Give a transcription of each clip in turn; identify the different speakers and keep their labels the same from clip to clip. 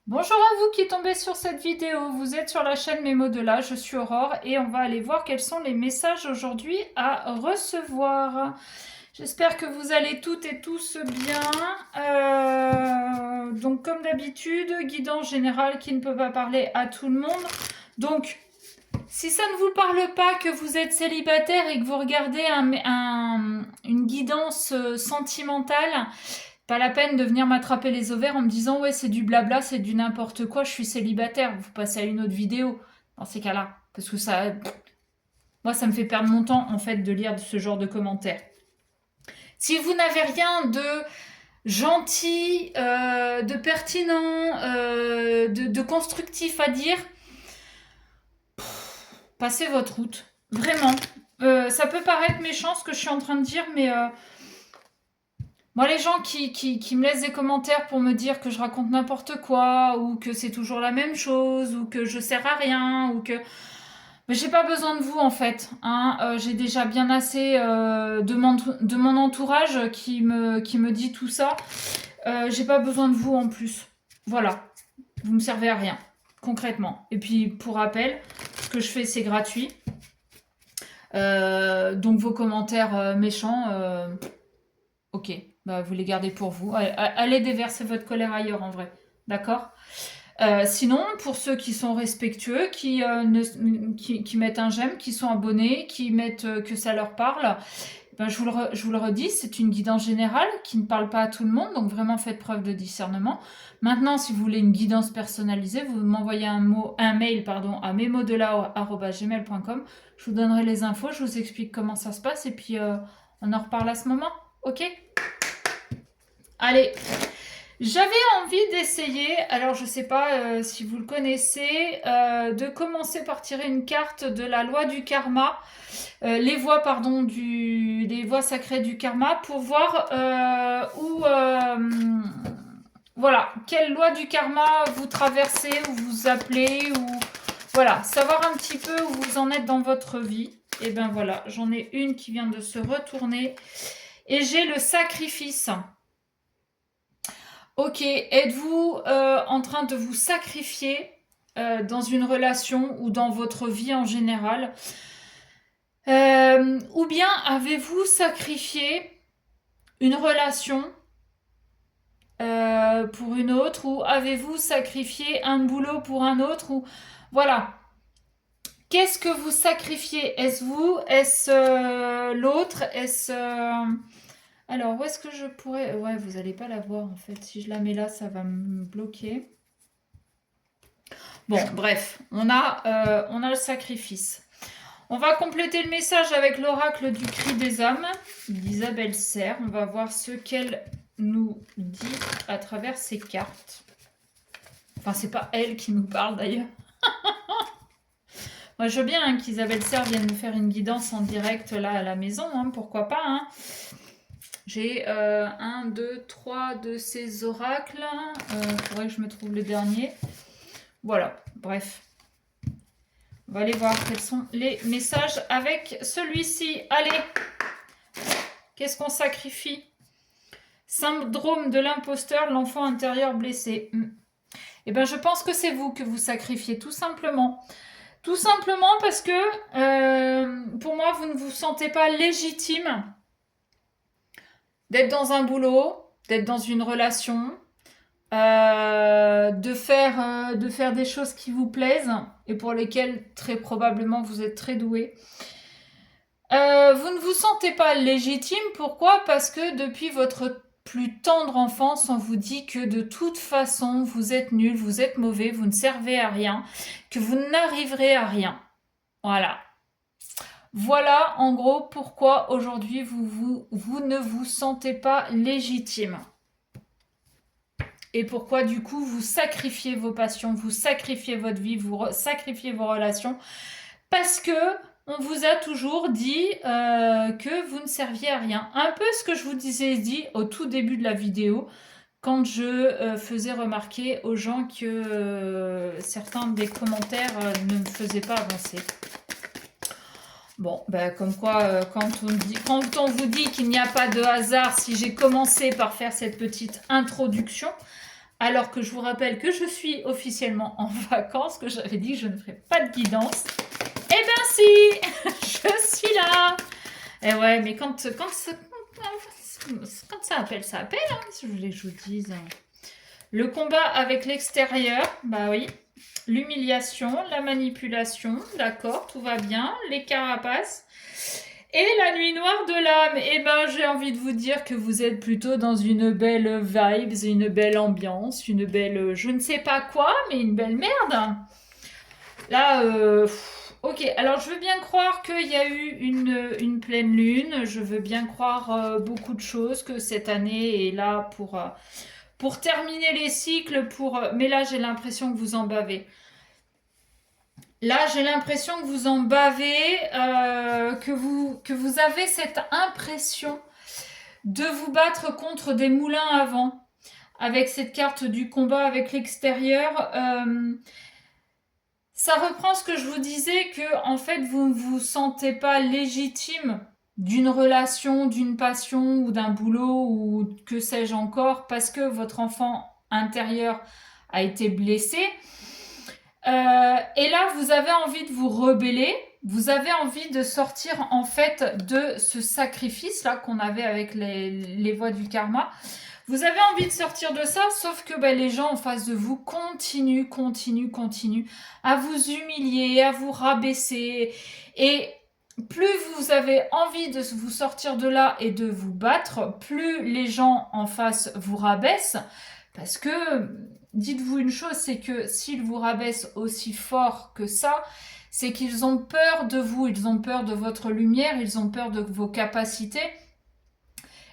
Speaker 1: Bonjour à vous qui tombez sur cette vidéo, vous êtes sur la chaîne Mémo de là, je suis Aurore et on va aller voir quels sont les messages aujourd'hui à recevoir. J'espère que vous allez toutes et tous bien. Donc comme d'habitude, guidance générale qui ne peut pas parler à tout le monde. Donc si ça ne vous parle pas, que vous êtes célibataire et que vous regardez une guidance sentimentale, pas la peine de venir m'attraper les ovaires en me disant ouais c'est du blabla, c'est du n'importe quoi, je suis célibataire. Vous passez à une autre vidéo dans ces cas-là. Parce que ça, moi ça me fait perdre mon temps en fait de lire ce genre de commentaires. Si vous n'avez rien de gentil, de pertinent, de constructif à dire, passez votre route. Vraiment. Ça peut paraître méchant ce que je suis en train de dire, mais moi, les gens qui me laissent des commentaires pour me dire que je raconte n'importe quoi, ou que c'est toujours la même chose, ou que je sers à rien, ou que... Mais j'ai pas besoin de vous, en fait. Hein. J'ai déjà bien assez de mon entourage qui me dit tout ça. J'ai pas besoin de vous en plus. Voilà. Vous me servez à rien, concrètement. Et puis, pour rappel, ce que je fais, c'est gratuit. Donc, vos commentaires méchants, ok. Bah, vous les gardez pour vous. Allez déverser votre colère ailleurs, en vrai. D'accord. Sinon, pour ceux qui sont respectueux, qui mettent un j'aime, qui sont abonnés, qui mettent que ça leur parle, ben, je vous le redis, c'est une guidance générale qui ne parle pas à tout le monde, donc vraiment faites preuve de discernement. Maintenant, si vous voulez une guidance personnalisée, vous m'envoyez un mail à memodela@gmail.com. Je vous donnerai les infos, je vous explique comment ça se passe et puis on en reparle à ce moment. Ok? Allez, j'avais envie d'essayer, alors je ne sais pas si vous le connaissez, de commencer par tirer une carte de la loi du karma, les voies sacrées du karma, pour voir voilà, quelle loi du karma vous traversez, ou vous appelez, ou voilà, savoir un petit peu où vous en êtes dans votre vie. Et ben voilà, j'en ai une qui vient de se retourner, et j'ai le sacrifice. Ok, êtes-vous en train de vous sacrifier dans une relation ou dans votre vie en général, ou bien avez-vous sacrifié une relation pour une autre, ou avez-vous sacrifié un boulot pour un autre, ou voilà. Qu'est-ce que vous sacrifiez? Est-ce vous? Est-ce l'autre? Est-ce alors, où est-ce que je pourrais... Ouais, vous n'allez pas la voir, en fait. Si je la mets là, ça va me bloquer. Bon, bref, on a le sacrifice. On va compléter le message avec l'oracle du cri des âmes d'Isabelle Serre. On va voir ce qu'elle nous dit à travers ces cartes. Enfin, c'est pas elle qui nous parle, d'ailleurs. Moi, je veux bien qu'Isabelle Serre vienne nous faire une guidance en direct, là, à la maison. Hein, pourquoi pas, hein. J'ai 1, 2, 3 de ces oracles. Il faudrait que je me trouve le dernier. Voilà, bref. On va aller voir quels sont les messages avec celui-ci. Allez, qu'est-ce qu'on sacrifie? Syndrome de l'imposteur, l'enfant intérieur blessé. Eh bien, je pense que c'est vous que vous sacrifiez, tout simplement. Tout simplement parce que, pour moi, vous ne vous sentez pas légitime d'être dans un boulot, d'être dans une relation, de faire des choses qui vous plaisent et pour lesquelles très probablement vous êtes très doué. Vous ne vous sentez pas légitime, pourquoi? Parce que depuis votre plus tendre enfance, on vous dit que de toute façon, vous êtes nul, vous êtes mauvais, vous ne servez à rien, que vous n'arriverez à rien. Voilà. Voilà en gros pourquoi aujourd'hui vous ne vous sentez pas légitime. Et pourquoi du coup vous sacrifiez vos passions, vous sacrifiez votre vie, vous sacrifiez vos relations. Parce que on vous a toujours dit que vous ne serviez à rien. Un peu ce que je vous dit au tout début de la vidéo, quand je faisais remarquer aux gens que certains des commentaires ne me faisaient pas avancer. Bon, ben, comme quoi, quand on vous dit qu'il n'y a pas de hasard, si j'ai commencé par faire cette petite introduction, alors que je vous rappelle que je suis officiellement en vacances, que j'avais dit que je ne ferais pas de guidance. Eh ben si, je suis là. Et ouais, mais quand ça appelle, ça appelle, hein, si je voulais que je vous dise. Le combat avec l'extérieur, bah oui. L'humiliation, la manipulation, d'accord, tout va bien. Les carapaces. Et la nuit noire de l'âme. Eh ben, j'ai envie de vous dire que vous êtes plutôt dans une belle vibes, une belle ambiance, une belle je ne sais pas quoi, mais une belle merde. Là, ok, alors je veux bien croire qu'il y a eu une pleine lune, je veux bien croire beaucoup de choses, que cette année est là pour terminer les cycles, mais là j'ai l'impression que vous en bavez. Là j'ai l'impression que vous en bavez, que vous avez cette impression de vous battre contre des moulins à vent, avec cette carte du combat avec l'extérieur. Ça reprend ce que je vous disais, que en fait vous ne vous sentez pas légitime d'une relation, d'une passion ou d'un boulot ou que sais-je encore, parce que votre enfant intérieur a été blessé. Et là, vous avez envie de vous rebeller, vous avez envie de sortir en fait de ce sacrifice-là qu'on avait avec les voies du karma. Vous avez envie de sortir de ça, sauf que les gens en face de vous continuent à vous humilier, à vous rabaisser. Et plus vous avez envie de vous sortir de là et de vous battre, plus les gens en face vous rabaissent. Parce que, dites-vous une chose, c'est que s'ils vous rabaissent aussi fort que ça, c'est qu'ils ont peur de vous, ils ont peur de votre lumière, ils ont peur de vos capacités.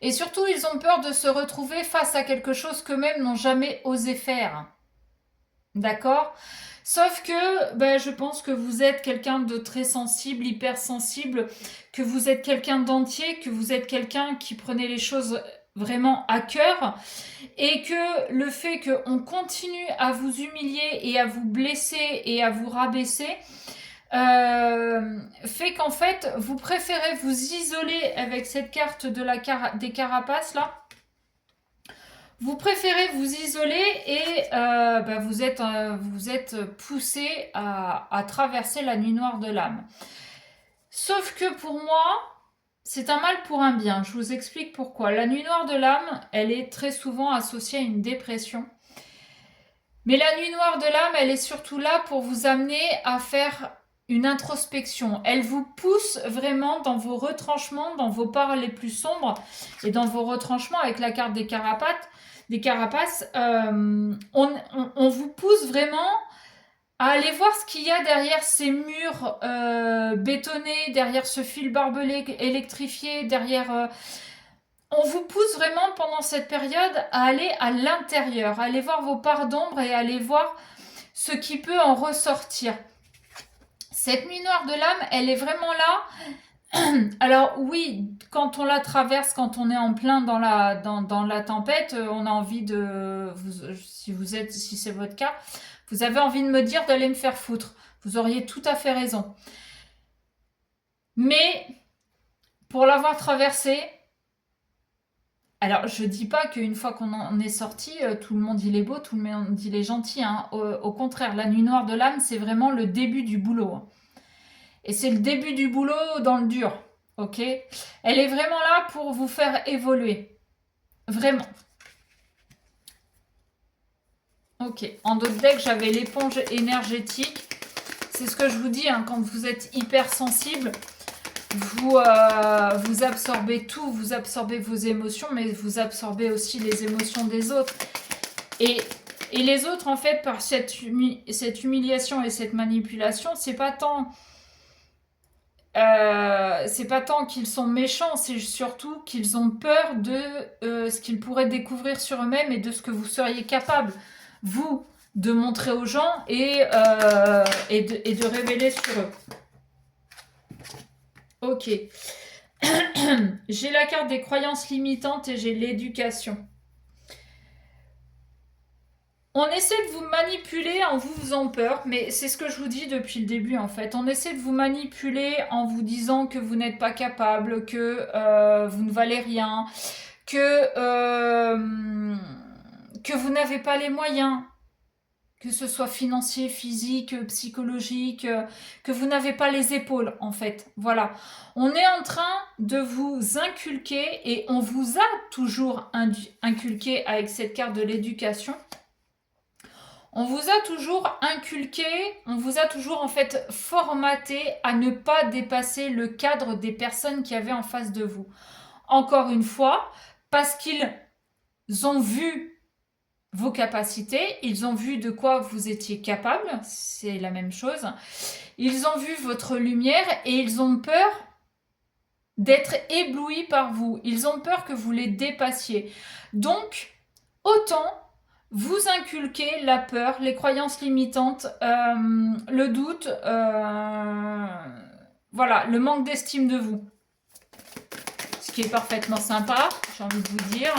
Speaker 1: Et surtout, ils ont peur de se retrouver face à quelque chose qu'eux-mêmes n'ont jamais osé faire. D'accord ? Sauf que je pense que vous êtes quelqu'un de très sensible, hypersensible, que vous êtes quelqu'un d'entier, que vous êtes quelqu'un qui prenait les choses vraiment à cœur, et que le fait qu'on continue à vous humilier et à vous blesser et à vous rabaisser, fait qu'en fait, vous préférez vous isoler avec cette carte des carapaces là. Vous préférez vous isoler et vous êtes poussé à traverser la nuit noire de l'âme. Sauf que pour moi, c'est un mal pour un bien. Je vous explique pourquoi. La nuit noire de l'âme, elle est très souvent associée à une dépression. Mais la nuit noire de l'âme, elle est surtout là pour vous amener à faire une introspection. Elle vous pousse vraiment dans vos retranchements, dans vos parts les plus sombres et dans vos retranchements avec la carte des carapaces. On vous pousse vraiment à aller voir ce qu'il y a derrière ces murs bétonnés, derrière ce fil barbelé électrifié, derrière... On vous pousse vraiment pendant cette période à aller à l'intérieur, à aller voir vos parts d'ombre et à aller voir ce qui peut en ressortir. Cette nuit noire de l'âme, elle est vraiment là. Alors oui, quand on la traverse, quand on est en plein dans la tempête, on a envie de... si c'est votre cas, vous avez envie de me dire d'aller me faire foutre. Vous auriez tout à fait raison. Mais pour l'avoir traversée, alors je dis pas qu'une fois qu'on en est sorti, tout le monde il est beau, tout le monde il est gentil. Hein. Au contraire, la nuit noire de l'âme, c'est vraiment le début du boulot. Hein. Et c'est le début du boulot dans le dur. Ok ? Elle est vraiment là pour vous faire évoluer. Vraiment. Ok. En d'autres decks, j'avais l'éponge énergétique. C'est ce que je vous dis, hein, quand vous êtes hypersensible, vous absorbez tout, vous absorbez vos émotions, mais vous absorbez aussi les émotions des autres. Et les autres, en fait, par cette humiliation et cette manipulation, c'est pas tant qu'ils sont méchants, c'est surtout qu'ils ont peur de ce qu'ils pourraient découvrir sur eux-mêmes et de ce que vous seriez capable, vous, de montrer aux gens et de révéler sur eux. Ok. J'ai la carte des croyances limitantes et j'ai l'éducation. On essaie de vous manipuler en vous faisant peur, mais c'est ce que je vous dis depuis le début en fait. On essaie de vous manipuler en vous disant que vous n'êtes pas capable, que vous ne valez rien, que que vous n'avez pas les moyens, que ce soit financier, physique, psychologique, que vous n'avez pas les épaules, en fait. Voilà. On est en train de vous inculquer, et on vous a toujours inculqué avec cette carte de l'éducation. On vous a toujours inculqué, on vous a toujours en fait formaté à ne pas dépasser le cadre des personnes qui avaient en face de vous. Encore une fois, parce qu'ils ont vu vos capacités, ils ont vu de quoi vous étiez capable, c'est la même chose. Ils ont vu votre lumière et ils ont peur d'être éblouis par vous. Ils ont peur que vous les dépassiez. Donc, autant vous inculquer la peur, les croyances limitantes, le doute, voilà, le manque d'estime de vous. Ce qui est parfaitement sympa, j'ai envie de vous dire.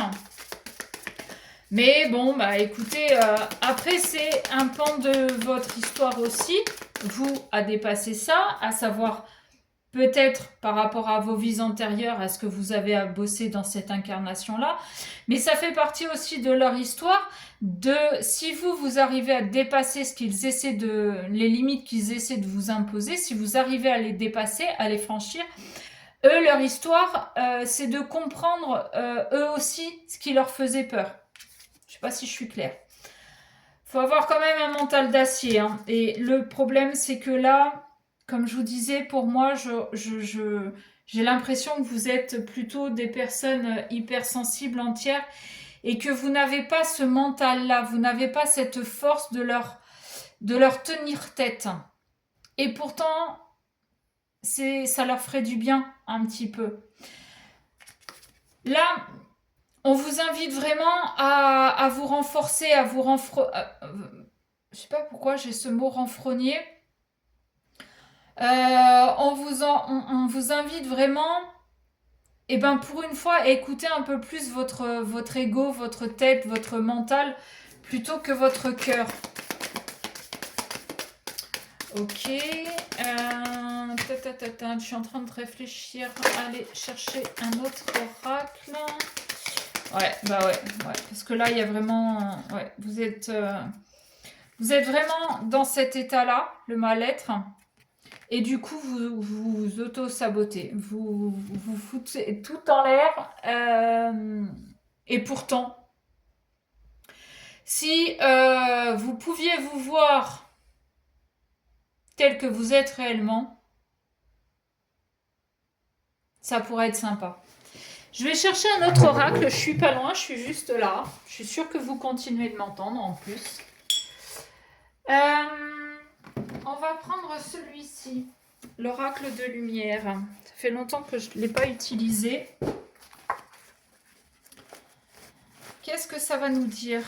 Speaker 1: Mais bon, bah écoutez, après c'est un pan de votre histoire aussi, vous, à dépasser ça, à savoir peut-être par rapport à vos vies antérieures, à ce que vous avez à bosser dans cette incarnation-là, mais ça fait partie aussi de leur histoire, de si vous arrivez à dépasser ce qu'ils essaient les limites qu'ils essaient de vous imposer, si vous arrivez à les dépasser, à les franchir, eux, leur histoire, c'est de comprendre eux aussi ce qui leur faisait peur. Je sais pas si je suis claire. Faut avoir quand même un mental d'acier. Hein. Et le problème, c'est que là, comme je vous disais, pour moi, j'ai l'impression que vous êtes plutôt des personnes hypersensibles entières et que vous n'avez pas ce mental-là, vous n'avez pas cette force de leur tenir tête. Et pourtant, ça leur ferait du bien un petit peu. Là, on vous invite vraiment à vous renforcer, à vous je sais pas pourquoi j'ai ce mot renfrogner. On vous invite vraiment, et ben pour une fois, à écouter un peu plus votre ego, votre tête, votre mental, plutôt que votre cœur. Ok. Je suis en train de réfléchir à aller chercher un autre oracle. Ouais, bah ouais. Parce que là, il y a vraiment... Ouais, vous êtes vraiment dans cet état-là, le mal-être. Et du coup, vous auto-sabotez. Vous foutez tout en l'air. Et pourtant, si vous pouviez vous voir tel que vous êtes réellement, ça pourrait être sympa. Je vais chercher un autre oracle. Je suis pas loin, je suis juste là. Je suis sûre que vous continuez de m'entendre en plus. On va prendre celui-ci, l'oracle de lumière. Ça fait longtemps que je ne l'ai pas utilisé. Qu'est-ce que ça va nous dire ?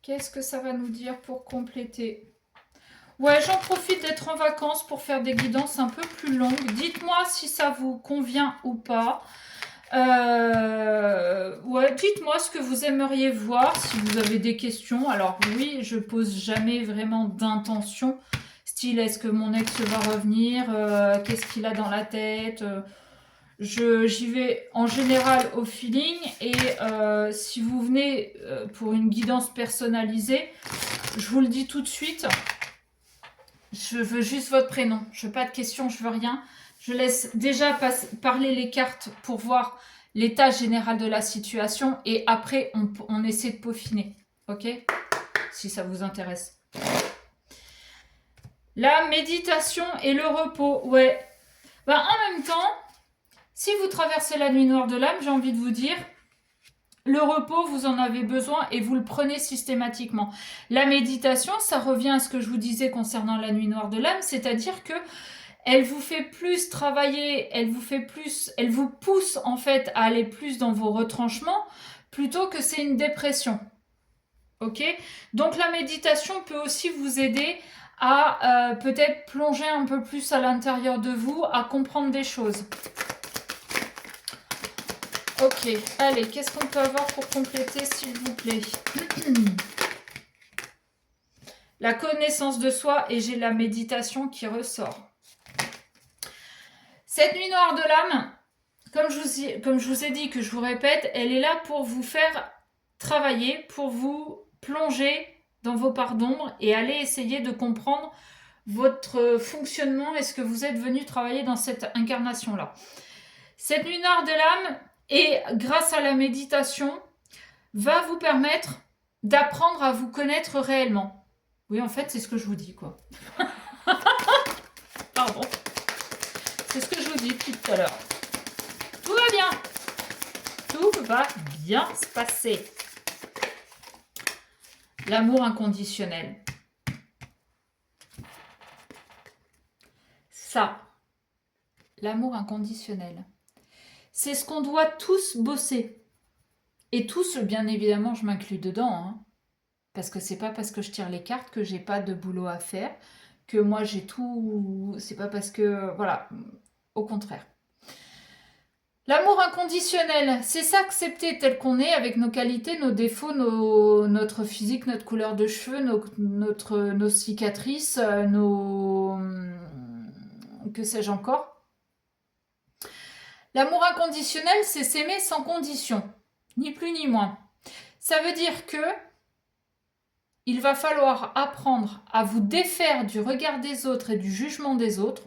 Speaker 1: Qu'est-ce que ça va nous dire pour compléter ? Ouais, j'en profite d'être en vacances pour faire des guidances un peu plus longues. Dites-moi si ça vous convient ou pas. Ouais, dites-moi ce que vous aimeriez voir, si vous avez des questions. Alors oui, je pose jamais vraiment d'intention. Style, est-ce que mon ex va revenir ? Qu'est-ce qu'il a dans la tête ? J'y vais en général au feeling. Et si vous venez pour une guidance personnalisée, je vous le dis tout de suite. Je veux juste votre prénom. Je veux pas de questions, je veux rien. Je laisse déjà parler les cartes pour voir l'état général de la situation et après, on essaie de peaufiner. Ok ? Si ça vous intéresse. La méditation et le repos. Ouais. Ben, en même temps, si vous traversez la nuit noire de l'âme, j'ai envie de vous dire, le repos, vous en avez besoin et vous le prenez systématiquement. La méditation, ça revient à ce que je vous disais concernant la nuit noire de l'âme, c'est-à-dire que elle vous fait plus travailler, elle vous pousse en fait à aller plus dans vos retranchements plutôt que c'est une dépression. Ok ? Donc la méditation peut aussi vous aider à peut-être plonger un peu plus à l'intérieur de vous, à comprendre des choses. Ok, allez, qu'est-ce qu'on peut avoir pour compléter, s'il vous plaît ? La connaissance de soi, et j'ai la méditation qui ressort. Cette nuit noire de l'âme, comme je vous ai dit, que je vous répète, elle est là pour vous faire travailler, pour vous plonger dans vos parts d'ombre et aller essayer de comprendre votre fonctionnement et ce que vous êtes venu travailler dans cette incarnation-là. Cette nuit noire de l'âme, et grâce à la méditation, va vous permettre d'apprendre à vous connaître réellement. Oui, en fait, c'est ce que je vous dis, quoi. Pardon. C'est ce que je vous dis depuis tout à l'heure. Tout va bien. Tout va bien se passer. L'amour inconditionnel. Ça, l'amour inconditionnel, c'est ce qu'on doit tous bosser. Et tous, bien évidemment, je m'inclus dedans, hein, parce que c'est pas parce que je tire les cartes que j'ai pas de boulot à faire, que moi j'ai tout. C'est pas parce que. Voilà, au contraire. L'amour inconditionnel, c'est s'accepter tel qu'on est, avec nos qualités, nos défauts, notre physique, notre couleur de cheveux, nos cicatrices, que sais-je encore. L'amour inconditionnel, c'est s'aimer sans condition, ni plus ni moins. Ça veut dire que il va falloir apprendre à vous défaire du regard des autres et du jugement des autres,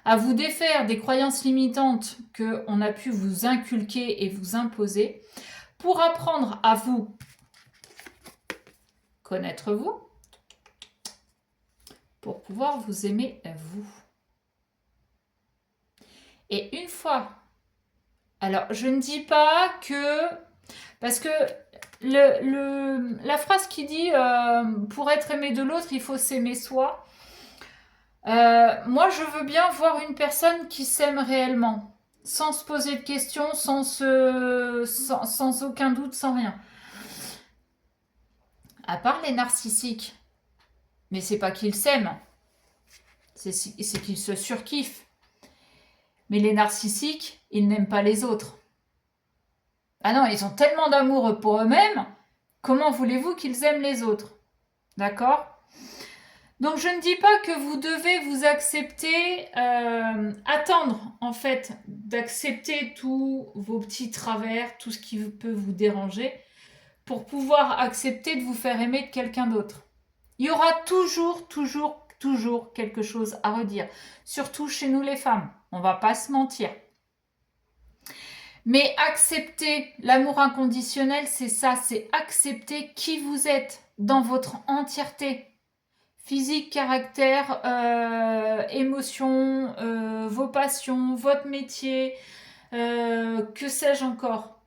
Speaker 1: à vous défaire des croyances limitantes qu'on a pu vous inculquer et vous imposer, pour apprendre à vous connaître vous, pour pouvoir vous aimer vous. Et une fois, alors je ne dis pas que, parce que la phrase qui dit pour être aimé de l'autre, il faut s'aimer soi. Moi, je veux bien voir une personne qui s'aime réellement, sans se poser de questions, sans aucun doute, sans rien. À part les narcissiques. Mais c'est pas qu'ils s'aiment, c'est qu'ils se surkiffent. Mais les narcissiques, ils n'aiment pas les autres. Ah non, ils ont tellement d'amour pour eux-mêmes, comment voulez-vous qu'ils aiment les autres? D'accord? Donc je ne dis pas que vous devez vous accepter, attendre en fait d'accepter tous vos petits travers, tout ce qui peut vous déranger, pour pouvoir accepter de vous faire aimer de quelqu'un d'autre. Il y aura toujours quelque chose à redire, surtout chez nous les femmes, on va pas se mentir. Mais accepter l'amour inconditionnel, c'est ça, c'est accepter qui vous êtes dans votre entièreté. Physique, caractère, émotion, vos passions, votre métier, que sais-je encore.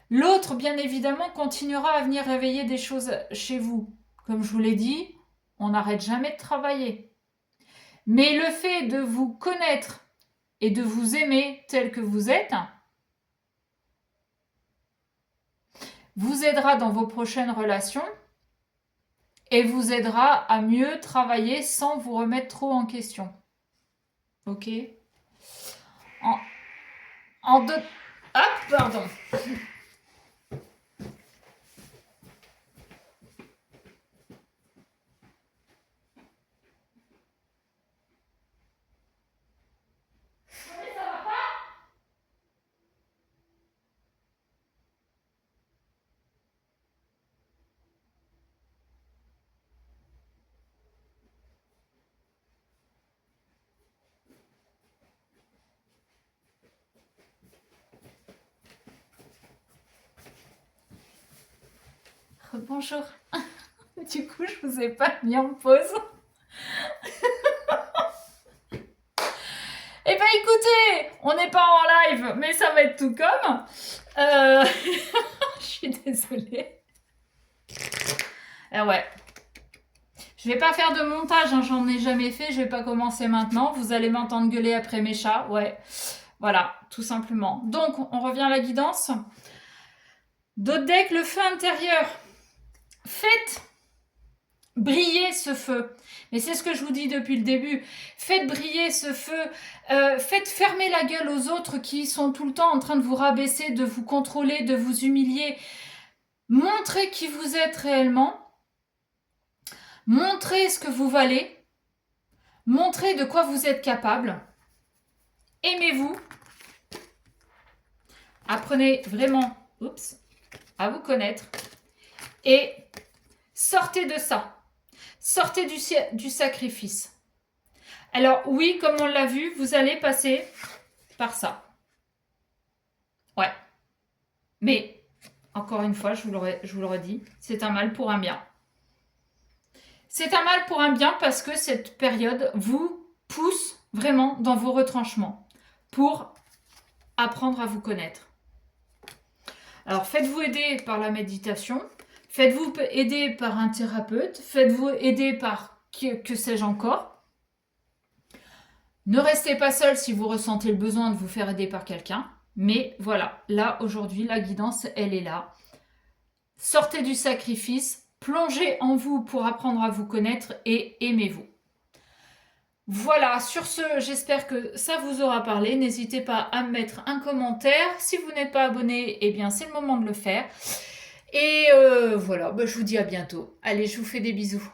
Speaker 1: L'autre, bien évidemment, continuera à venir réveiller des choses chez vous. Comme je vous l'ai dit, on n'arrête jamais de travailler. Mais le fait de vous connaître et de vous aimer tel que vous êtes, vous aidera dans vos prochaines relations et vous aidera à mieux travailler sans vous remettre trop en question. Ok? En deux... Hop, pardon. Bonjour. Du coup, je vous ai pas mis en pause. Eh ben écoutez, on n'est pas en live, mais ça va être tout comme. Je suis désolée. Ouais. Je vais pas faire de montage, hein, j'en ai jamais fait, je vais pas commencer maintenant. Vous allez m'entendre gueuler après mes chats, ouais. Voilà, tout simplement. Donc, on revient à la guidance. D'autres decks, le feu intérieur. Faites briller ce feu. Mais c'est ce que je vous dis depuis le début. Faites briller ce feu. Faites fermer la gueule aux autres qui sont tout le temps en train de vous rabaisser, de vous contrôler, de vous humilier. Montrez qui vous êtes réellement. Montrez ce que vous valez. Montrez de quoi vous êtes capable. Aimez-vous. Apprenez vraiment, oups, à vous connaître et sortez de ça. Sortez du sacrifice. Alors oui, comme on l'a vu, vous allez passer par ça. Ouais. Mais, encore une fois, je vous le redis, c'est un mal pour un bien. C'est un mal pour un bien parce que cette période vous pousse vraiment dans vos retranchements pour apprendre à vous connaître. Alors, faites-vous aider par la méditation, faites-vous aider par un thérapeute, faites-vous aider par que sais-je encore. Ne restez pas seul si vous ressentez le besoin de vous faire aider par quelqu'un. Mais voilà, là, aujourd'hui, la guidance, elle est là. Sortez du sacrifice, plongez en vous pour apprendre à vous connaître et aimez-vous. Voilà, sur ce, j'espère que ça vous aura parlé. N'hésitez pas à me mettre un commentaire. Si vous n'êtes pas abonné, eh bien, c'est le moment de le faire. Et voilà, je vous dis à bientôt. Allez, je vous fais des bisous.